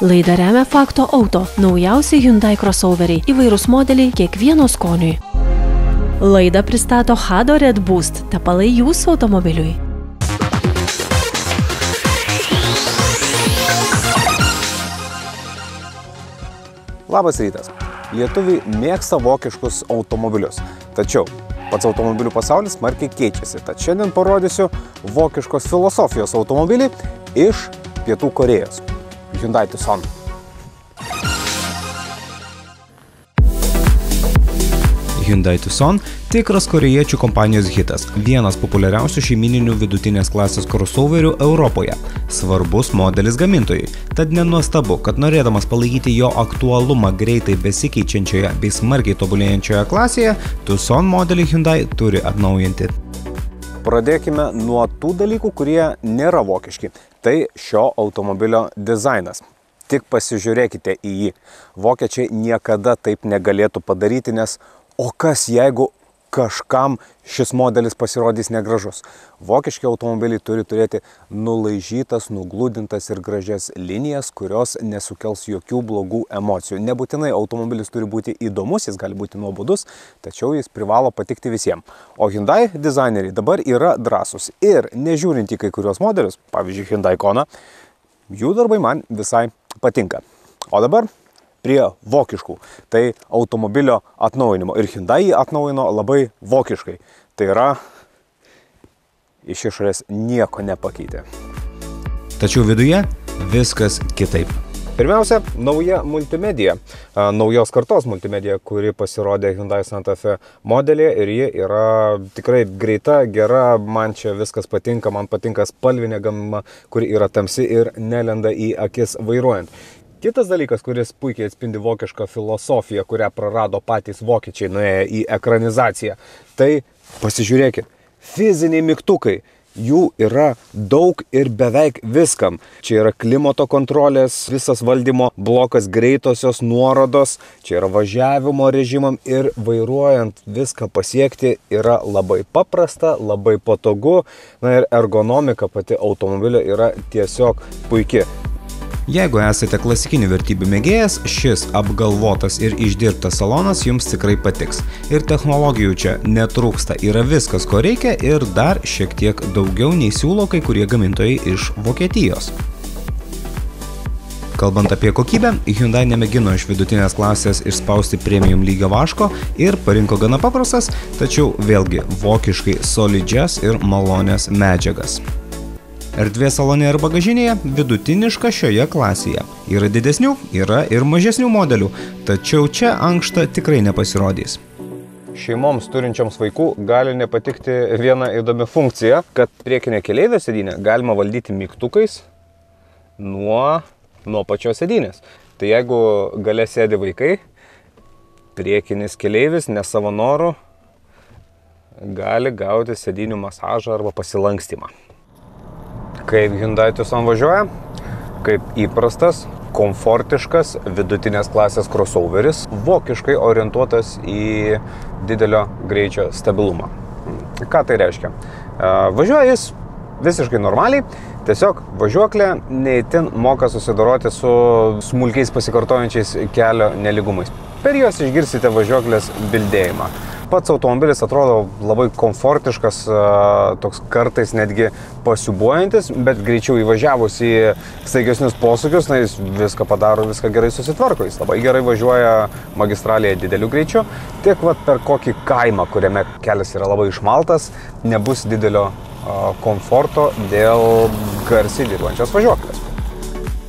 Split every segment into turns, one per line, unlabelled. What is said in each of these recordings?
Laidą remia Fakto Auto, naujausi Hyundai crossoveriai, įvairūs modeliai kiekvieno skoniui. Laidą pristato Hado Red Boost, tepalai jūsų automobiliui.
Labas rytas. Lietuviai mėgsta vokiškus automobilius. Tačiau pats automobilių pasaulis smarkiai keičiasi. Tad šiandien parodysiu vokiškos filosofijos automobilį iš Pietų Korėjos. Hyundai Tucson.
Hyundai Tucson – tikras korėjiečių kompanijos hitas, vienas populiariausių šeimininių vidutinės klasės crossoverių Europoje, svarbus modelis gamintojui. Tad nenuostabu, kad norėdamas palaikyti jo aktualumą greitai besikeičiančioje bei smarkiai tobulėjančioje klasėje, Tucson modelį Hyundai turi atnaujinti.
Pradėkime nuo tų dalykų, kurie nėra vokiški. Tai šio automobilio dizainas. Tik pasižiūrėkite į jį. Vokiečiai niekada taip negalėtų padaryti, nes o kas jeigu kažkam šis modelis pasirodys negražus? Vokiški automobiliai turi turėti nulaižytas, nugludintas ir gražias linijas, kurios nesukels jokių blogų emocijų. Nebūtinai automobilis turi būti įdomus, jis gali būti nuobodus, tačiau jis privalo patikti visiems. O Hyundai dizaineriai dabar yra drąsūs ir nežiūrint į kai kurios modelius, pavyzdžiui Hyundai Kona, jų darbai man visai patinka. O dabar prie vokiškų, tai automobilio atnaujinimo. Ir Hyundai jį atnaujino labai vokiškai. Tai yra, iš išorės nieko nepakeitė.
Tačiau viduje viskas kitaip.
Pirmiausia, nauja multimedija. Naujos kartos multimedija, kuri pasirodė Hyundai Santa Fe modelį ir ji yra tikrai greita, gera, man čia viskas patinka, man patinka spalvinė gama, kuri yra tamsi ir nelenda į akis vairuojant. Kitas dalykas, kuris puikiai atspindi vokišką filosofiją, kurią prarado patys vokiečiai nuėję į ekranizaciją, tai pasižiūrėkit, fiziniai mygtukai, jų yra daug ir beveik viskam. Čia yra klimato kontrolės, visas valdymo blokas, greitosios nuorodos, čia yra važiavimo režimam ir vairuojant viską pasiekti yra labai paprasta, labai patogu, na ir ergonomika pati automobilio yra tiesiog puiki.
Jeigu esate klasikinių vertybių mėgėjas, šis apgalvotas ir išdirbtas salonas jums tikrai patiks. Ir technologijų čia netrūksta, yra viskas, ko reikia ir dar šiek tiek daugiau nei siūlo kai kurie gamintojai iš Vokietijos. Kalbant apie kokybę, Hyundai nemėgino iš vidutinės klasės išspausti premium lygio vaško ir parinko gana paprastas, tačiau vėlgi vokiškai solidžias ir malonias medžiagas. Erdvė salone ir bagažinėje vidutiniška šioje klasėje. Yra didesnių, yra ir mažesnių modelių, tačiau čia ankšta tikrai nepasirodys.
Šeimoms turinčioms vaikų gali nepatikti viena įdomi funkcija, kad priekinė keleivio sėdynė galima valdyti mygtukais nuo pačios sėdynės. Tai jeigu gale sėdi vaikai, priekinis keleivis ne savo noru gali gauti sėdynių masažą arba pasilankstymą. Kaip Hyundai Tucson važiuoja? Kaip įprastas, komfortiškas, vidutinės klasės crossoveris, vokiškai orientuotas į didelio greičio stabilumą. Ką tai reiškia? Važiuoja jis visiškai normaliai, tiesiog važiuoklė neįtin moka susidoroti su smulkiais pasikartojančiais kelio nelygumais. Per juos išgirsite važiuoklės bildėjimą. Pats automobilis atrodo labai komfortiškas, toks kartais netgi pasiūbuojantis, bet greičiau įvažiavus į staigesnius posūkius, na, jis viską padaro, viską gerai susitvarko. Jis labai gerai važiuoja magistralėje dideliu greičiu, tiek per kokį kaimą, kuriame kelias yra labai išmaltas, nebus didelio komforto dėl garsiai dirbančios važiuoklės.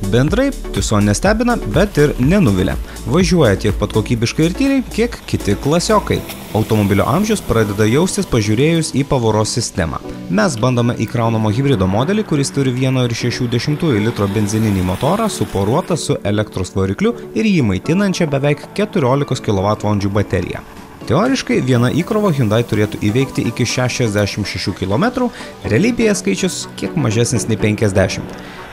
Bendrai, Tucson nestebina, bet ir nenuvilia. Važiuoja tiek pat kokybiškai ir tyliai, kiek kiti klasiokai. Automobilio amžius pradeda jaustis pažiūrėjus į pavaros sistemą. Mes bandome įkraunamo hibrido modelį, kuris turi 1,6 litro benzininį motorą suporuotą su elektros varikliu ir jį maitinančią beveik 14 kWh bateriją. Teoriškai viena įkrova Hyundai turėtų įveikti iki 66 km, realybėje skaičius kiek mažesnis nei 50.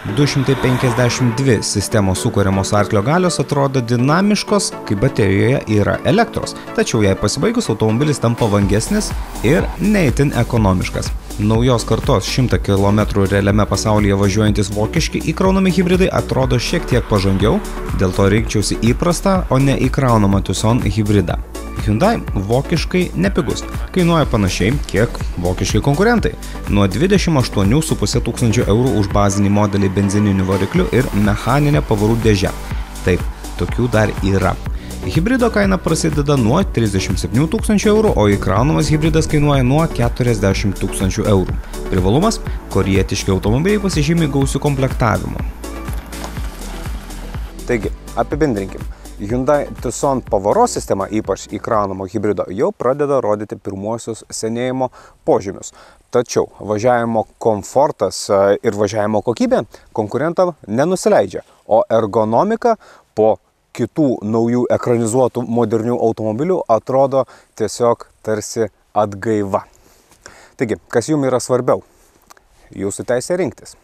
252 sistemos sukuriamos arklio galios atrodo dinamiškos, kai baterijoje yra elektros, tačiau jai pasibaigus automobilis tampa vangesnis ir ne itin ekonomiškas. Naujos kartos 100 km realiame pasaulyje važiuojantis vokiški įkraunami hibridai atrodo šiek tiek pažangiau, dėl to rinkčiausi įprastą, o ne įkraunamą Tucson hibridą. Hyundai vokiškai nepigus, kainuoja panašiai, kiek vokiški konkurentai – nuo 28,5 tūkstančių eurų už bazinį modelį benzininiu varikliu ir mechaninę pavarų dėžę. Taip, tokių dar yra. Hibrido kaina prasideda nuo 37 tūkstančių eurų, o įkraunamas hibridas kainuoja nuo 40 tūkstančių eurų. Privalumas – korėjietiški automobiliai pasižymi gausiu komplektavimu.
Taigi, apibendrinkim. Hyundai Tucson pavaros sistema, ypač įkraunamo hibrido, jau pradeda rodyti pirmuosius senėjimo požymius. Tačiau važiavimo komfortas ir važiavimo kokybė konkurentam nenusileidžia, o ergonomika po kitų naujų ekranizuotų modernių automobilių atrodo tiesiog tarsi atgaiva. Taigi, kas jums yra svarbiau? Jūsų teisė rinktis.